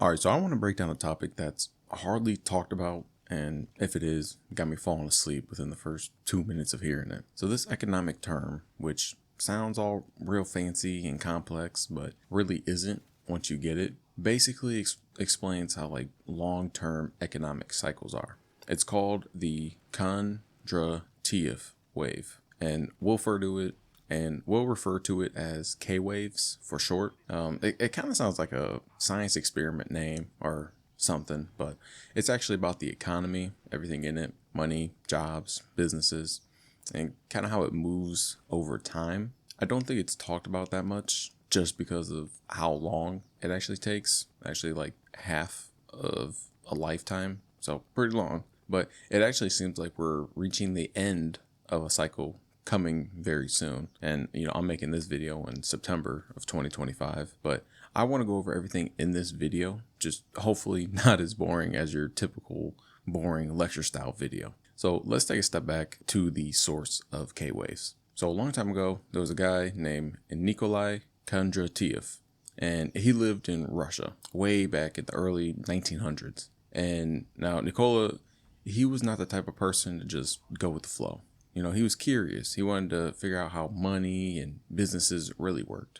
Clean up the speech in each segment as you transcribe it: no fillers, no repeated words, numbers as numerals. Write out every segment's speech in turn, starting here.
All right, so I want to break down a topic that's hardly talked about, and if it is, it got me falling asleep within the first 2 minutes of hearing it. So, this economic term, which sounds all real fancy and complex, but really isn't once you get it, basically explains how long-term economic cycles are. It's called the Kondratieff wave, and we'll refer to it as K waves for short. It kind of sounds like a science experiment name or something, but it's actually about the economy, everything in it, money, jobs, businesses, and kind of how it moves over time. I don't think it's talked about that much just because of how long it actually takes, actually like half of a lifetime, so pretty long. But it actually seems like we're reaching the end of a cycle coming very soon. And, I'm making this video in September of 2025, but I want to go over everything in this video, just hopefully not as boring as your typical boring lecture style video. So let's take a step back to the source of K waves. So a long time ago, there was a guy named Nikolai Kondratieff, and he lived in Russia way back in the early 1900s. And now Nikola, he was not the type of person to just go with the flow. He was curious. He wanted to figure out how money and businesses really worked.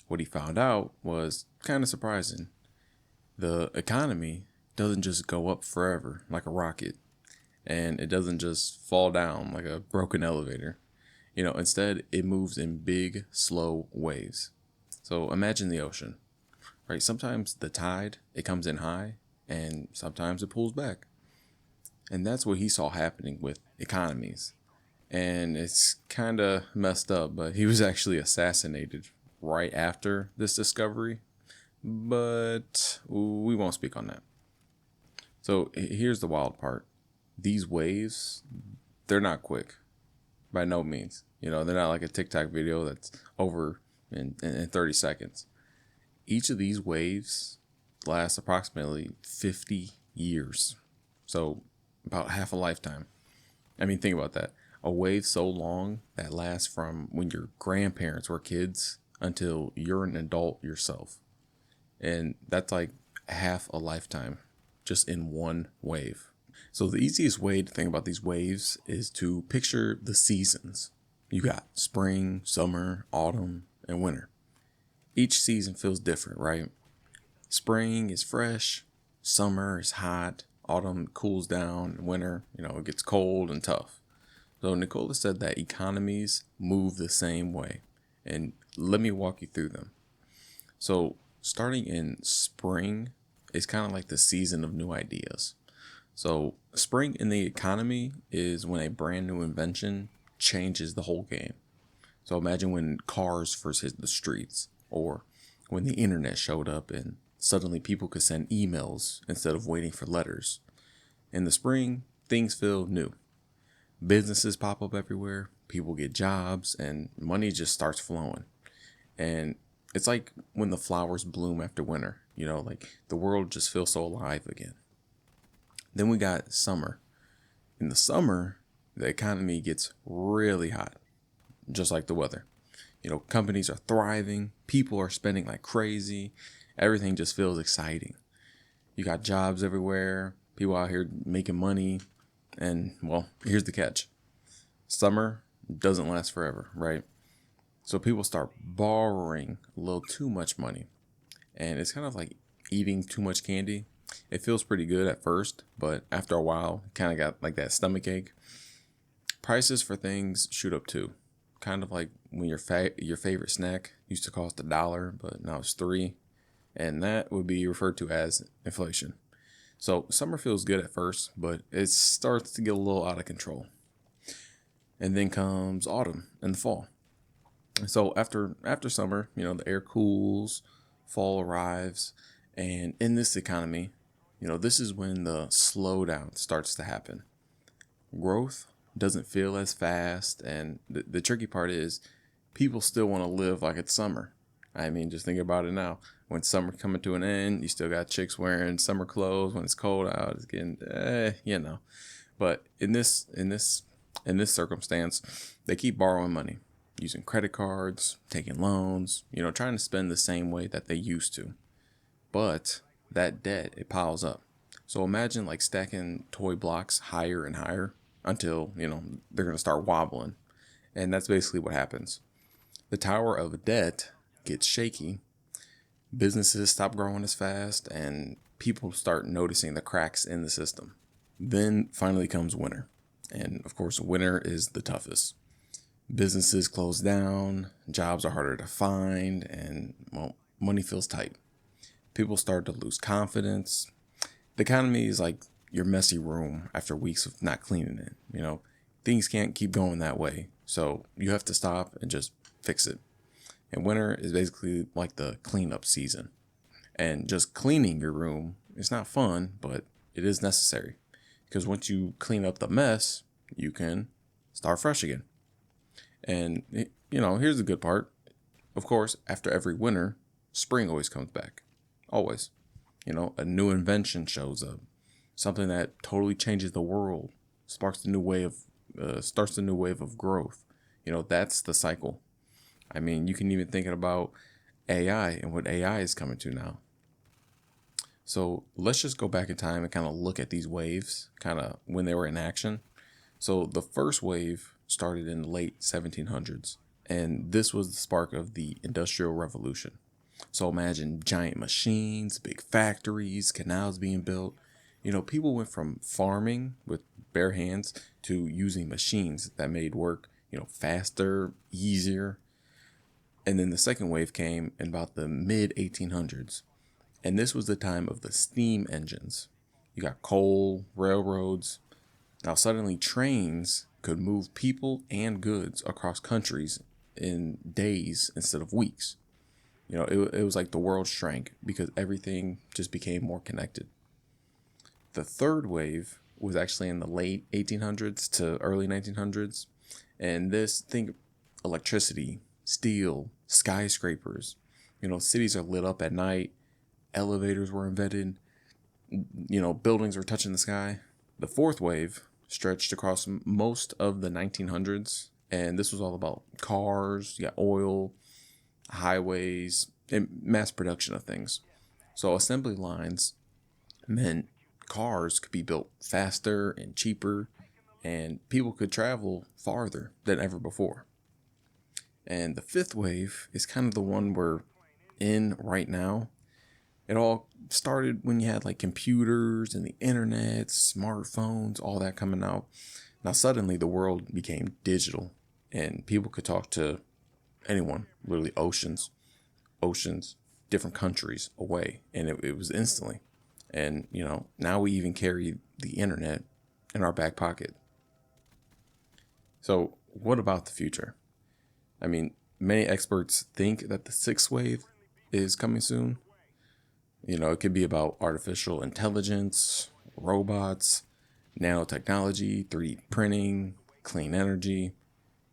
What he found out was kind of surprising. The economy doesn't just go up forever like a rocket, and it doesn't just fall down like a broken elevator. Instead, it moves in big, slow waves. So imagine the ocean, right? Sometimes the tide, it comes in high, and sometimes it pulls back. And that's what he saw happening with economies. And it's kind of messed up, but he was actually assassinated right after this discovery. But we won't speak on that. So here's the wild part. These waves, they're not quick by no means. They're not like a TikTok video that's over in 30 seconds. Each of these waves lasts approximately 50 years. So about half a lifetime. I mean, think about that. A wave so long that lasts from when your grandparents were kids until you're an adult yourself. And that's like half a lifetime just in one wave. So the easiest way to think about these waves is to picture the seasons. You got spring, summer, autumn, and winter. Each season feels different, right? Spring is fresh, summer is hot, autumn cools down, and winter, it gets cold and tough. So Nicola said that economies move the same way, and let me walk you through them. So starting in spring is kind of like the season of new ideas. So spring in the economy is when a brand new invention changes the whole game. So imagine when cars first hit the streets, or when the internet showed up and suddenly people could send emails instead of waiting for letters. In the spring, things feel new. Businesses pop up everywhere, people get jobs, and money just starts flowing. And it's like when the flowers bloom after winter, like the world just feels so alive again. Then we got summer. In the summer, the economy gets really hot, just like the weather. Companies are thriving, people are spending like crazy, everything just feels exciting. You got jobs everywhere, people out here making money. And, well, here's the catch. Summer doesn't last forever, right? So people start borrowing a little too much money. And it's kind of like eating too much candy. It feels pretty good at first, but after a while, it kind of got like that stomach ache. Prices for things shoot up too. Kind of like when your favorite snack used to cost $1, but now it's $3. And that would be referred to as inflation. So summer feels good at first, but it starts to get a little out of control. And then comes autumn and the fall. So after summer, the air cools, fall arrives, and in this economy, this is when the slowdown starts to happen. Growth doesn't feel as fast, and the tricky part is people still want to live like it's summer. I mean, just think about it now. When summer coming to an end, you still got chicks wearing summer clothes. When it's cold out, it's getting, But in this circumstance, they keep borrowing money, using credit cards, taking loans, trying to spend the same way that they used to. But that debt, it piles up. So imagine like stacking toy blocks higher and higher until, they're going to start wobbling. And that's basically what happens. The tower of debt gets shaky, businesses stop growing as fast, and people start noticing the cracks in the system. Then finally comes winter. And of course, winter is the toughest. Businesses close down, jobs are harder to find, and, well, money feels tight. People start to lose confidence. The economy is like your messy room after weeks of not cleaning it. Things can't keep going that way. So you have to stop and just fix it. And winter is basically like the cleanup season. And just cleaning your room is not fun, but it is necessary. Because once you clean up the mess, you can start fresh again. And, here's the good part. Of course, after every winter, spring always comes back. Always. A new invention shows up. Something that totally changes the world. Starts a new wave of growth. That's the cycle. I mean, you can even think about AI and what AI is coming to now. So let's just go back in time and kind of look at these waves, kind of when they were in action. So the first wave started in the late 1700s, and this was the spark of the Industrial Revolution. So imagine giant machines, big factories, canals being built. People went from farming with bare hands to using machines that made work, faster, easier. And then the second wave came in about the mid 1800s. And this was the time of the steam engines. You got coal, railroads. Now suddenly trains could move people and goods across countries in days instead of weeks. It was like the world shrank because everything just became more connected. The third wave was actually in the late 1800s to early 1900s. And think electricity, steel, skyscrapers. Cities are lit up at night. Elevators were invented. Buildings were touching the sky. The fourth wave stretched across most of the 1900s. And this was all about cars, you got oil, highways, and mass production of things. So assembly lines meant cars could be built faster and cheaper, and people could travel farther than ever before. And the fifth wave is kind of the one we're in right now. It all started when you had like computers and the internet, smartphones, all that coming out. Now suddenly the world became digital and people could talk to anyone, literally oceans, different countries away. And it was instantly. And, now we even carry the internet in our back pocket. So what about the future? I mean, many experts think that the sixth wave is coming soon. It could be about artificial intelligence, robots, nanotechnology, 3D printing, clean energy.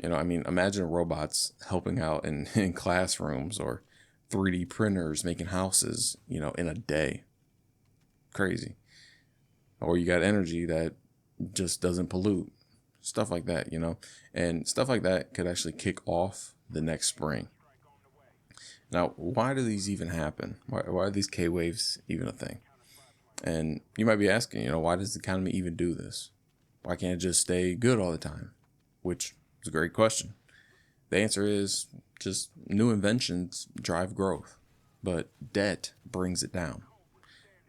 Imagine robots helping out in classrooms or 3D printers making houses, in a day. Crazy. Or you got energy that just doesn't pollute. Stuff like that, and stuff like that could actually kick off the next spring. Now, why do these even happen? Why are these K waves even a thing? And you might be asking, why does the economy even do this? Why can't it just stay good all the time? Which is a great question. The answer is just new inventions drive growth, but debt brings it down.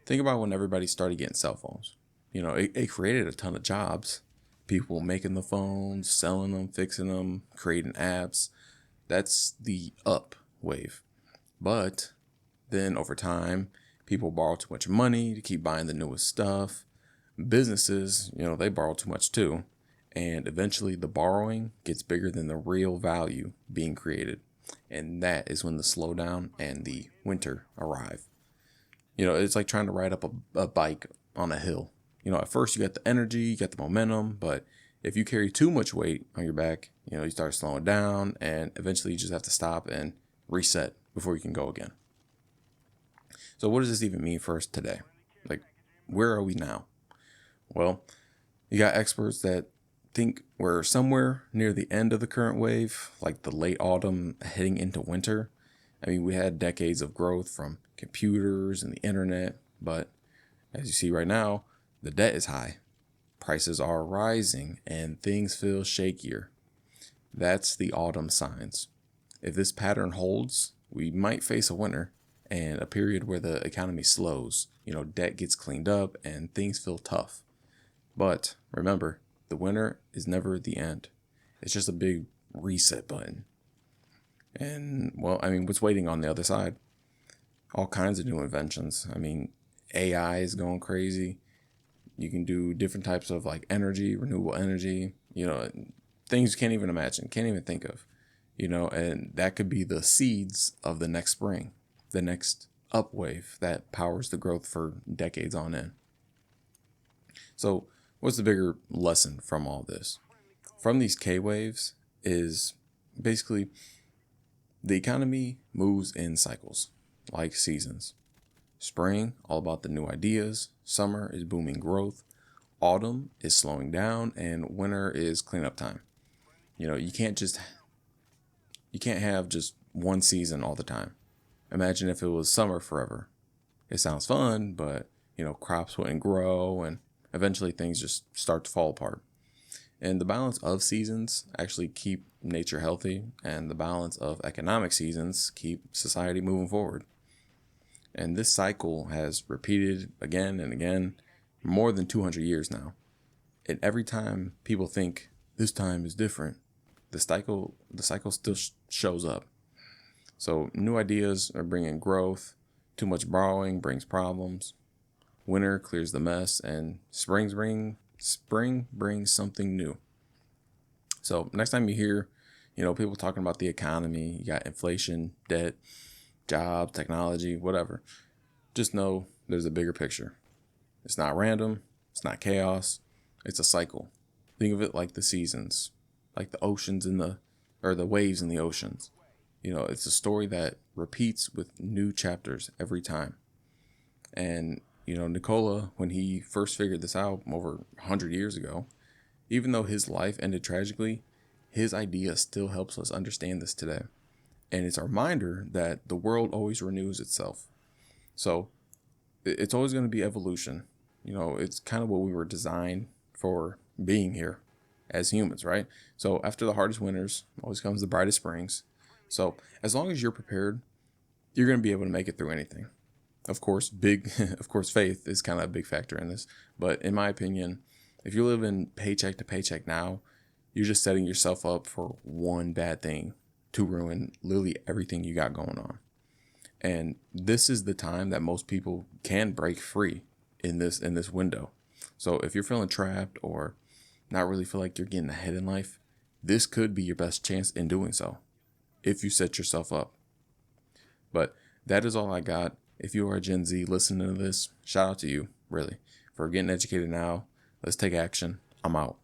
Think about when everybody started getting cell phones. It created a ton of jobs. People making the phones, selling them, fixing them, creating apps. That's the up wave. But then over time, people borrow too much money to keep buying the newest stuff. Businesses, they borrow too much too. And eventually the borrowing gets bigger than the real value being created. And that is when the slowdown and the winter arrive. It's like trying to ride up a bike on a hill. At first you got the energy, you got the momentum, but if you carry too much weight on your back, you start slowing down and eventually you just have to stop and reset before you can go again. So what does this even mean for us today? Like, where are we now? Well, you got experts that think we're somewhere near the end of the current wave, like the late autumn heading into winter. We had decades of growth from computers and the internet, But as you see right now, the debt is high, prices are rising, and things feel shakier. That's the autumn signs. If this pattern holds, we might face a winter and a period where the economy slows, debt gets cleaned up and things feel tough. But remember, the winter is never the end. It's just a big reset button. And well, what's waiting on the other side? All kinds of new inventions. AI is going crazy. You can do different types of like energy, renewable energy, things you can't even imagine, can't even think of, and that could be the seeds of the next spring, the next upwave that powers the growth for decades on end. So what's the bigger lesson from all this? From these K waves is basically the economy moves in cycles, like seasons. Spring, all about the new ideas. Summer is booming growth. Autumn is slowing down, and winter is cleanup time. You can't have just one season all the time. Imagine if it was summer forever. It sounds fun, but crops wouldn't grow, and eventually things just start to fall apart. And the balance of seasons actually keep nature healthy, and the balance of economic seasons keep society moving forward. And this cycle has repeated again and again, more than 200 years now. And every time people think this time is different, the cycle still shows up. So new ideas are bringing growth. Too much borrowing brings problems. Winter clears the mess, and spring brings something new. So next time you hear, people talking about the economy, you got inflation, debt, jobs, technology, whatever, just know there's a bigger picture. It's not random. It's not chaos. It's a cycle. Think of it like the seasons, like the oceans or the waves in the oceans. It's a story that repeats with new chapters every time. And, Nikola, when he first figured this out over 100 years ago, even though his life ended tragically, his idea still helps us understand this today. And it's a reminder that the world always renews itself. So it's always going to be evolution. It's kind of what we were designed for being here as humans, right? So after the hardest winters always comes the brightest springs. So as long as you're prepared, you're going to be able to make it through anything. Of course, faith is kind of a big factor in this. But in my opinion, if you're living paycheck to paycheck now, you're just setting yourself up for one bad thing to ruin literally everything you got going on. And this is the time that most people can break free in this window. So if you're feeling trapped or not really feel like you're getting ahead in life, this could be your best chance in doing so if you set yourself up. But that is all I got. If you are a Gen Z listening to this, shout out to you, really, for getting educated now. Let's take action. I'm out.